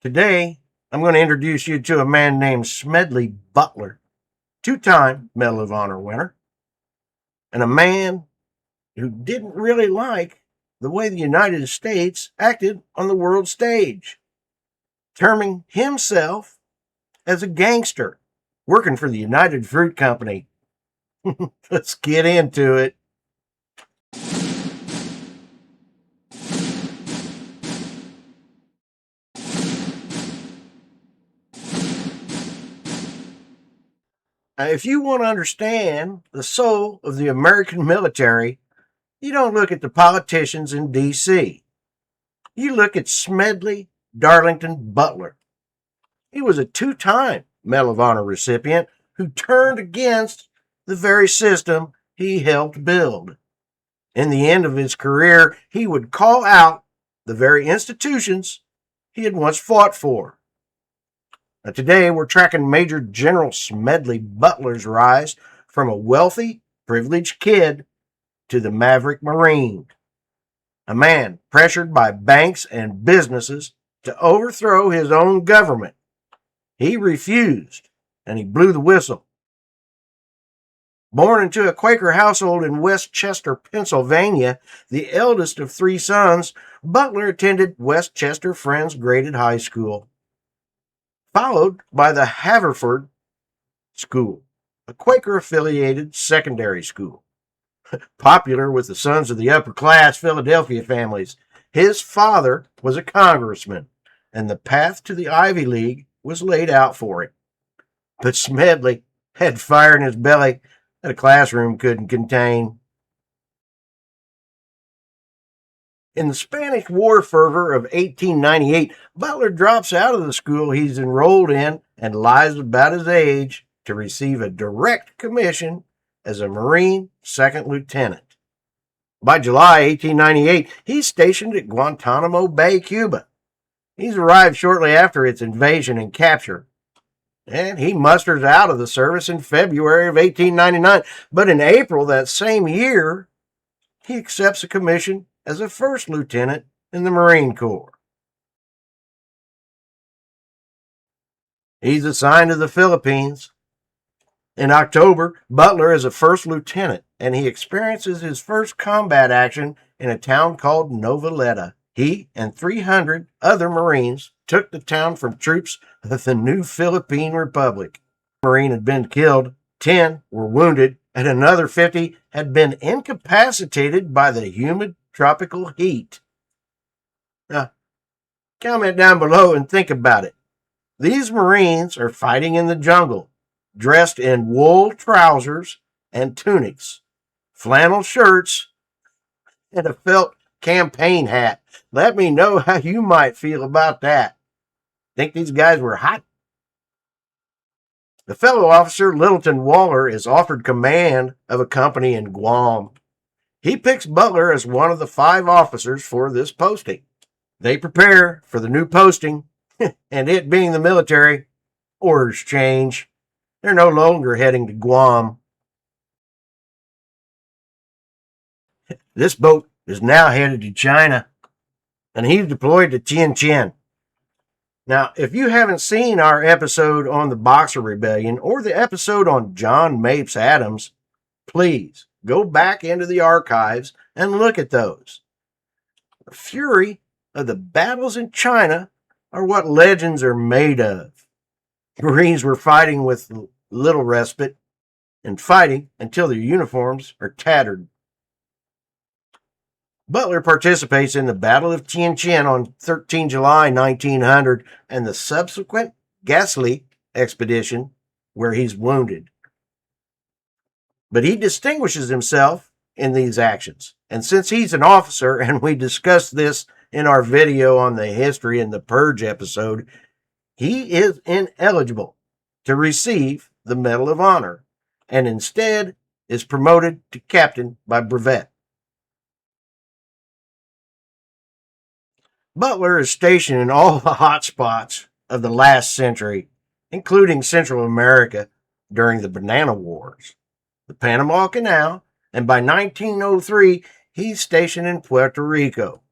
Today, I'm going to introduce you to a man named Smedley Butler, two-time Medal of Honor winner, and a man who didn't really like the way the United States acted on the world stage, terming himself as a gangster working for the United Fruit Company. Let's get into it. If you want to understand the soul of the American military, you don't look at the politicians in D.C. You look at Smedley Darlington Butler. He was a two-time Medal of Honor recipient who turned against the very system he helped build. In the end of his career, he would call out the very institutions he had once fought for. Now, today, we're tracking Major General Smedley Butler's rise from a wealthy, privileged kid to the Maverick Marine, a man pressured by banks and businesses to overthrow his own government. He refused, and he blew the whistle. Born into a Quaker household in West Chester, Pennsylvania, the eldest of three sons, Butler attended West Chester Friends Graded High School, followed by the Haverford School, a Quaker-affiliated secondary school. Popular with the sons of the upper-class Philadelphia families, his father was a congressman, and the path to the Ivy League was laid out for him. But Smedley had fire in his belly that a classroom couldn't contain. In the Spanish War fervor of 1898, Butler drops out of the school he's enrolled in and lies about his age to receive a direct commission as a Marine second lieutenant. By July 1898, he's stationed at Guantanamo Bay, Cuba. He's arrived shortly after its invasion and capture, and he musters out of the service in February of 1899. But in April that same year, he accepts a commission as a first lieutenant in the Marine Corps. He's assigned to the Philippines. In October, Butler is a first lieutenant, and he experiences his first combat action in a town called Noveleta. He and 300 other Marines took the town from troops of the new Philippine Republic. A Marine had been killed, 10 were wounded, and another 50 had been incapacitated by the humid tropical heat. Now, comment down below and think about it. These Marines are fighting in the jungle, dressed in wool trousers and tunics, flannel shirts, and a felt campaign hat. Let me know how you might feel about that. Think these guys were hot? The fellow officer, Littleton Waller, is offered command of a company in Guam. He picks Butler as one of the 5 officers for this posting. They prepare for the new posting, and it being the military, orders change. They're no longer heading to Guam. This boat is now headed to China, and he's deployed to Tianjin. Now, if you haven't seen our episode on the Boxer Rebellion or the episode on John Mapes Adams, please go back into the archives and look at those. The fury of the battles in China are what legends are made of. Marines were fighting with little respite and fighting until their uniforms are tattered. Butler participates in the Battle of Tianjin on 13 July 1900 and the subsequent Gasly expedition where he's wounded. But he distinguishes himself in these actions. And since he's an officer, and we discussed this in our video on the History and the Purge episode, he is ineligible to receive the Medal of Honor and instead is promoted to captain by brevet. Butler is stationed in all the hot spots of the last century, including Central America during the Banana Wars, the Panama Canal, and by 1903, he's stationed in Puerto Rico.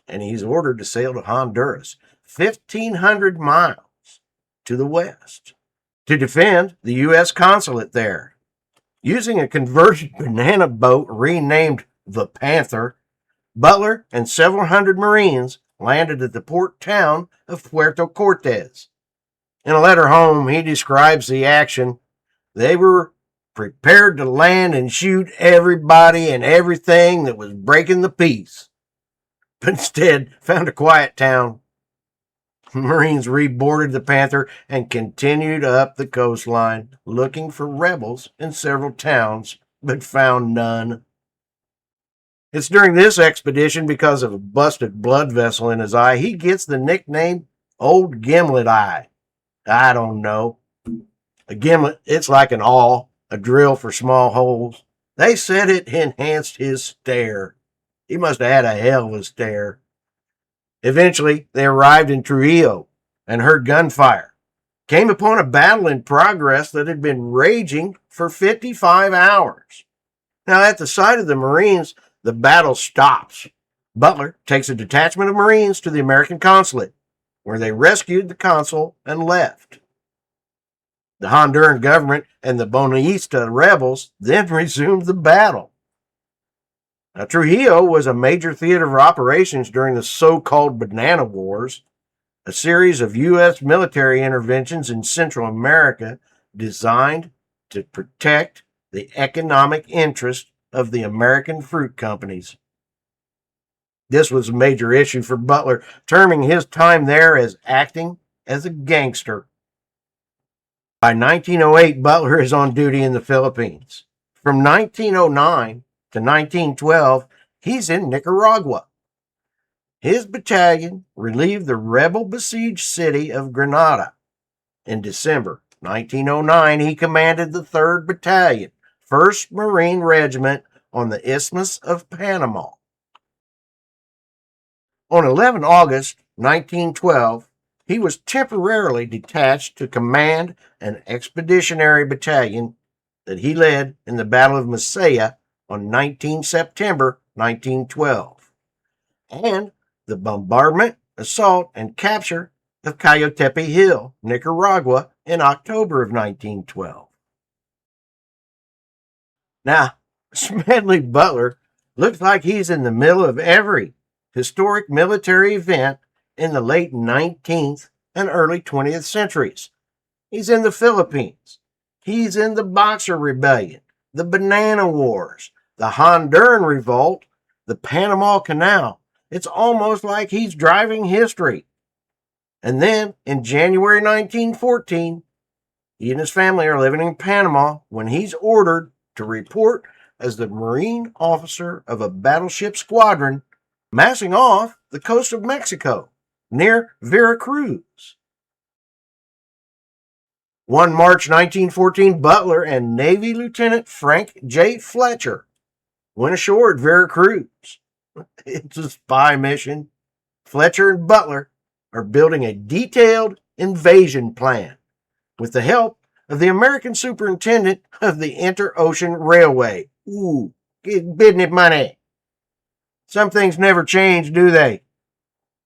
and he's ordered to sail to Honduras, 1,500 miles to the west, to defend the U.S. consulate there. Using a converted banana boat renamed the Panther, Butler and several hundred Marines landed at the port town of Puerto Cortes. In a letter home, he describes the action. They were prepared to land and shoot everybody and everything that was breaking the peace, but instead found a quiet town. Marines reboarded the Panther and continued up the coastline, looking for rebels in several towns, but found none. It's during this expedition, because of a busted blood vessel in his eye, he gets the nickname Old Gimlet Eye. I don't know. A gimlet, it's like an awl, a drill for small holes. They said it enhanced his stare. He must have had a hell of a stare. Eventually, they arrived in Trujillo and heard gunfire. Came upon a battle in progress that had been raging for 55 hours. Now, at the sight of the Marines, the battle stops. Butler takes a detachment of Marines to the American consulate, where they rescued the consul and left. The Honduran government and the Bonista rebels then resumed the battle. Now, Trujillo was a major theater of operations during the so-called Banana Wars, a series of U.S. military interventions in Central America designed to protect the economic interest of the American fruit companies. This was a major issue for Butler, terming his time there as acting as a gangster. By 1908, Butler is on duty in the Philippines. From 1909 to 1912, he's in Nicaragua. His battalion relieved the rebel-besieged city of Granada. In December 1909, he commanded the 3rd Battalion, 1st Marine Regiment on the Isthmus of Panama. On 11 August 1912, he was temporarily detached to command an expeditionary battalion that he led in the Battle of Masaya on 19 September 1912, and the bombardment, assault, and capture of Coyotepe Hill, Nicaragua, in October of 1912. Now, Smedley Butler looks like he's in the middle of every historic military event in the late 19th and early 20th centuries. He's in the Philippines. He's in the Boxer Rebellion, the Banana Wars, the Honduran Revolt, the Panama Canal. It's almost like he's driving history. And then, in January 1914, he and his family are living in Panama when he's ordered to report as the Marine officer of a battleship squadron massing off the coast of Mexico near Veracruz. 1 March 1914, Butler and Navy Lieutenant Frank J. Fletcher went ashore at Veracruz. It's a spy mission. Fletcher and Butler are building a detailed invasion plan with the help of the American superintendent of the Inter-Ocean Railway. Ooh, business money. Some things never change, do they?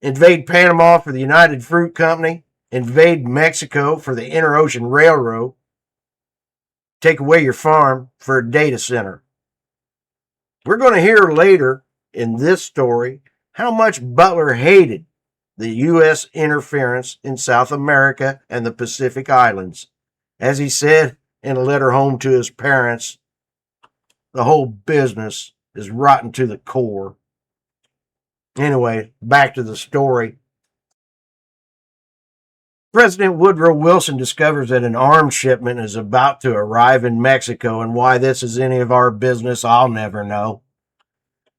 Invade Panama for the United Fruit Company. Invade Mexico for the Inter-Ocean Railroad. Take away your farm for a data center. We're going to hear later in this story how much Butler hated the U.S. interference in South America and the Pacific Islands. As he said in a letter home to his parents, the whole business is rotten to the core. Anyway, back to the story. President Woodrow Wilson discovers that an arms shipment is about to arrive in Mexico, and why this is any of our business, I'll never know.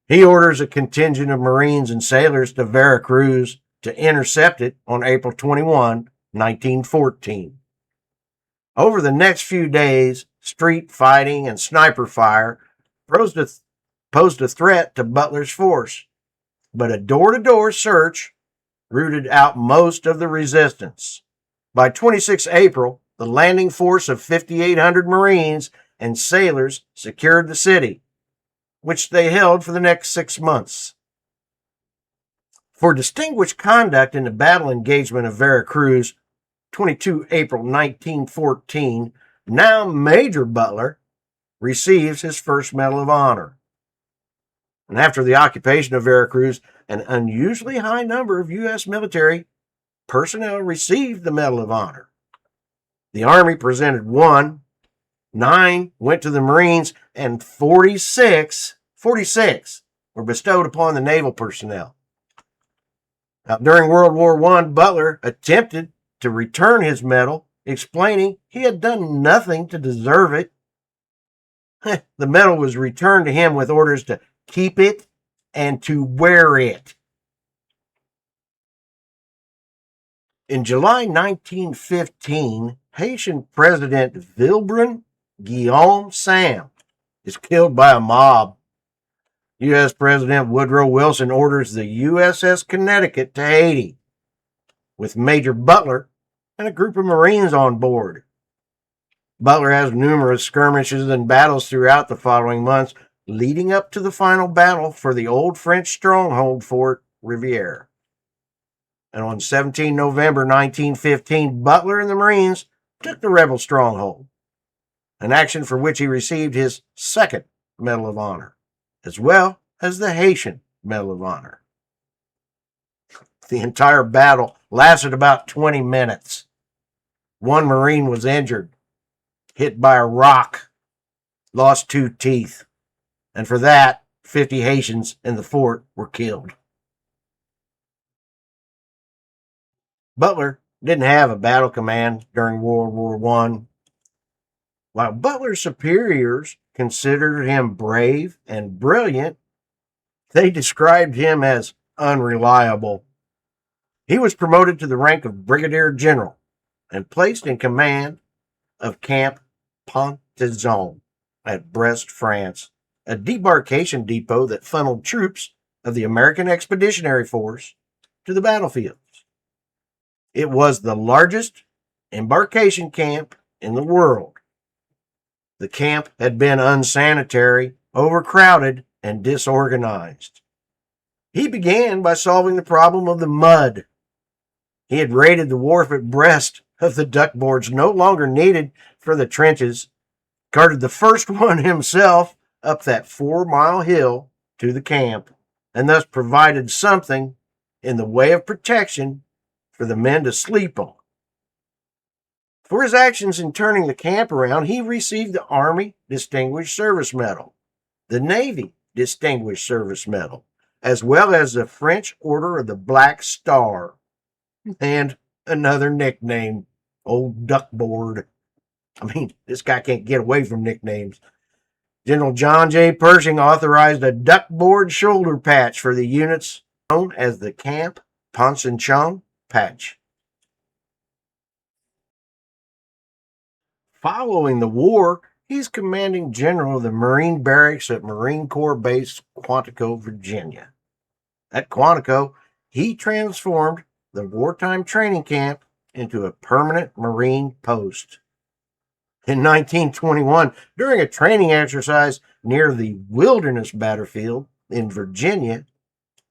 He orders a contingent of Marines and sailors to Veracruz to intercept it on April 21, 1914. Over the next few days, street fighting and sniper fire posed a threat to Butler's force, but a door-to-door search rooted out most of the resistance. By 26 April, the landing force of 5,800 Marines and sailors secured the city, which they held for the next 6 months. For distinguished conduct in the battle engagement of Veracruz, 22 April 1914, now Major Butler receives his first Medal of Honor. And after the occupation of Veracruz, an unusually high number of U.S. military personnel received the Medal of Honor. The Army presented 1, 9 went to the Marines, and 46 were bestowed upon the naval personnel. Now, during World War I, Butler attempted to return his medal, explaining he had done nothing to deserve it. The medal was returned to him with orders to keep it and to wear it. In July 1915, Haitian President Vilbrin Guillaume Sam is killed by a mob. U.S. President Woodrow Wilson orders the USS Connecticut to Haiti, with Major Butler and a group of Marines on board. Butler has numerous skirmishes and battles throughout the following months, leading up to the final battle for the old French stronghold Fort Riviere. And on 17 November 1915, Butler and the Marines took the rebel stronghold, an action for which he received his second Medal of Honor, as well as the Haitian Medal of Honor. The entire battle lasted about 20 minutes. One Marine was injured, hit by a rock, lost 2 teeth, and for that, 50 Haitians in the fort were killed. Butler didn't have a battle command during World War I. While Butler's superiors considered him brave and brilliant, they described him as unreliable. He was promoted to the rank of Brigadier General and placed in command of Camp Pontaison at Brest, France, a debarkation depot that funneled troops of the American Expeditionary Force to the battlefields. It was the largest embarkation camp in the world. The camp had been unsanitary, overcrowded, and disorganized. He began by solving the problem of the mud. He had raided the wharf at Brest of the duckboards no longer needed for the trenches, carted the first one himself up that 4-mile hill to the camp, and thus provided something in the way of protection for the men to sleep on. For his actions in turning the camp around, he received the Army Distinguished Service Medal, the Navy Distinguished Service Medal, as well as the French Order of the Black Star, and another nickname, Old Duckboard. I mean, this guy can't get away from nicknames. General John J. Pershing authorized a duckboard shoulder patch for the units known as the Camp Pontaison patch. Following the war, he's commanding general of the Marine Barracks at Marine Corps Base Quantico, Virginia. At Quantico, he transformed the wartime training camp into a permanent Marine post. In 1921, during a training exercise near the Wilderness Battlefield in Virginia,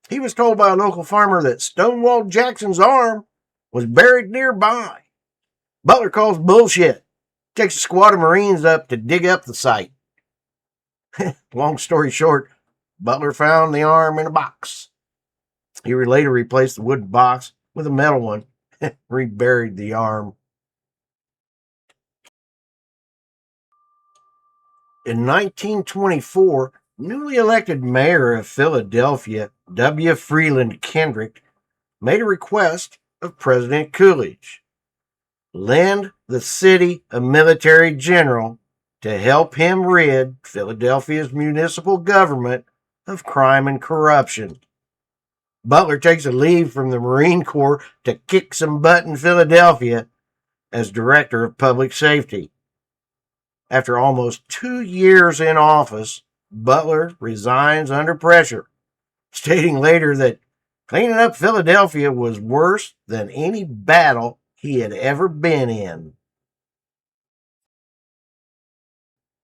he was told by a local farmer that Stonewall Jackson's arm was buried nearby. Butler calls bullshit, takes a squad of Marines up to dig up the site. Long story short, Butler found the arm in a box. He later replaced the wooden box with a metal one, reburied the arm. In 1924, newly elected mayor of Philadelphia, W. Freeland Kendrick, made a request of President Coolidge. Lend the city a military general to help him rid Philadelphia's municipal government of crime and corruption. Butler takes a leave from the Marine Corps to kick some butt in Philadelphia as Director of Public Safety. After almost 2 years in office, Butler resigns under pressure, stating later that cleaning up Philadelphia was worse than any battle he had ever been in.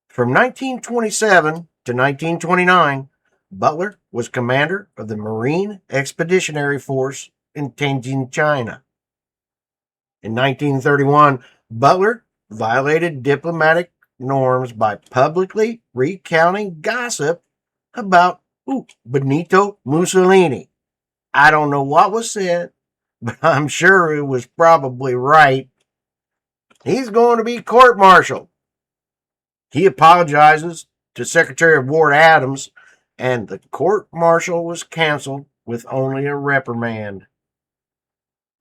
From 1927 to 1929, Butler was commander of the Marine Expeditionary Force in Tianjin, China. In 1931, Butler violated diplomatic norms by publicly recounting gossip about Benito Mussolini. I don't know what was said, but I'm sure it was probably right. He's going to be court-martialed. He apologizes to Secretary of War Adams, and the court-martial was canceled with only a reprimand.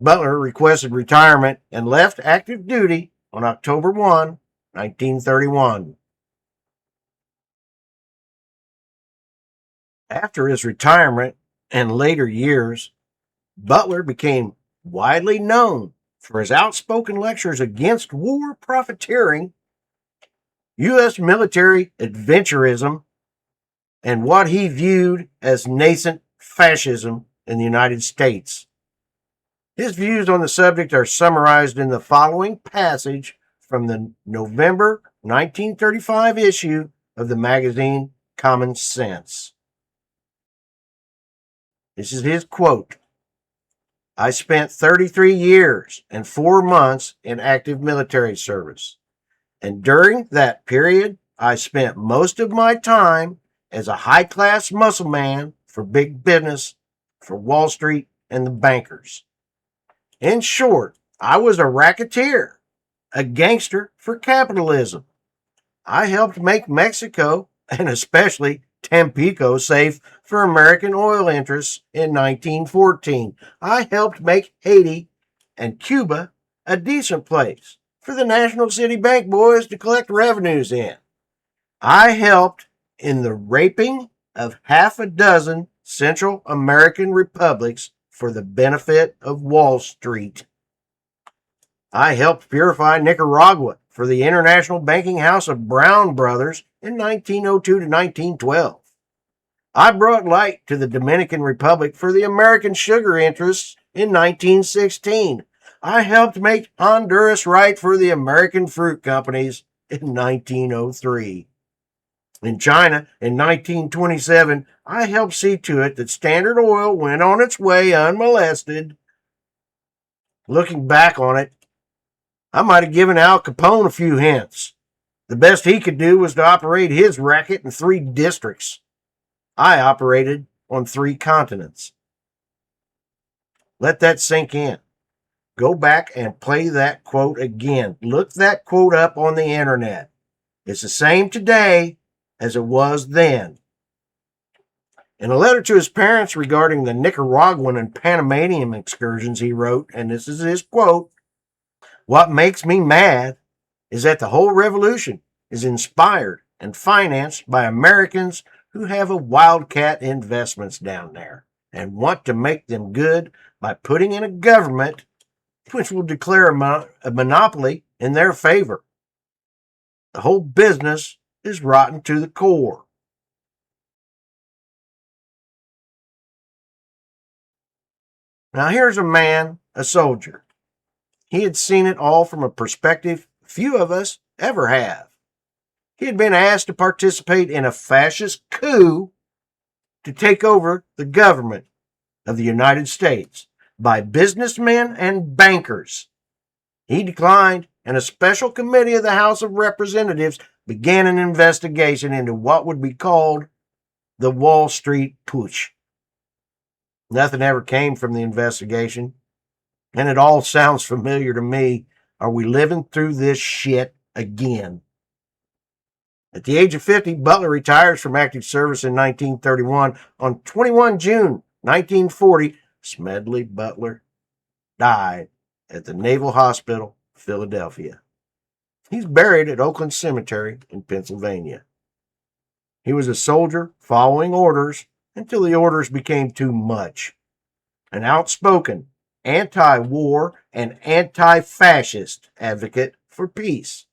Butler requested retirement and left active duty on October 1, 1931. After his retirement and later years, Butler became widely known for his outspoken lectures against war profiteering, U.S. military adventurism, and what he viewed as nascent fascism in the United States. His views on the subject are summarized in the following passage from the November 1935 issue of the magazine Common Sense. This is his quote. I spent 33 years and 4 months in active military service, and during that period, I spent most of my time as a high-class muscle man for big business, for Wall Street and the bankers. In short, I was a racketeer, a gangster for capitalism. I helped make Mexico, and especially Tampico, safe for American oil interests in 1914. I helped make Haiti and Cuba a decent place for the National City Bank boys to collect revenues in. I helped in the raping of half a dozen Central American republics for the benefit of Wall Street. I helped purify Nicaragua for the International Banking House of Brown Brothers in 1902 to 1912. I brought light to the Dominican Republic for the American sugar interests in 1916. I helped make Honduras right for the American fruit companies in 1903. In China, in 1927, I helped see to it that Standard Oil went on its way unmolested. Looking back on it, I might have given Al Capone a few hints. The best he could do was to operate his racket in 3 districts. I operated on 3 continents. Let that sink in. Go back and play that quote again. Look that quote up on the internet. It's the same today as it was then. In a letter to his parents regarding the Nicaraguan and Panamanian excursions, he wrote, and this is his quote, "What makes me mad is that the whole revolution is inspired and financed by Americans who have a wildcat investments down there and want to make them good by putting in a government which will declare a monopoly in their favor. The whole business is rotten to the core." Now here's a man, a soldier. He had seen it all from a perspective few of us ever have. He had been asked to participate in a fascist coup to take over the government of the United States by businessmen and bankers. He declined, and a special committee of the House of Representatives began an investigation into what would be called the Wall Street Putsch. Nothing ever came from the investigation, and it all sounds familiar to me. Are we living through this shit again? At the age of 50, Butler retires from active service in 1931. On 21 June 1940, Smedley Butler died at the Naval Hospital, Philadelphia. He's buried at Oakland Cemetery in Pennsylvania. He was a soldier following orders until the orders became too much. An outspoken anti-war and anti-fascist advocate for peace.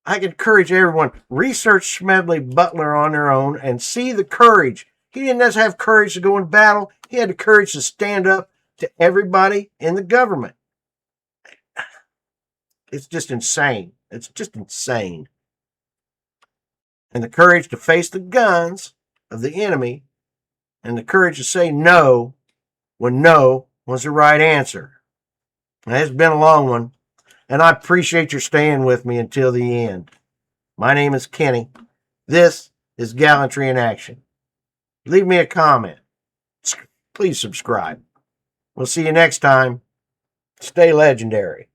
I encourage everyone, research Smedley Butler on their own and see the courage. He didn't just have courage to go in battle. He had the courage to stand up to everybody in the government. It's just insane. It's just insane. And the courage to face the guns of the enemy and the courage to say no when no was the right answer. It's been a long one, and I appreciate your staying with me until the end. My name is Kenny. This is Gallantry in Action. Leave me a comment. Please subscribe. We'll see you next time. Stay legendary.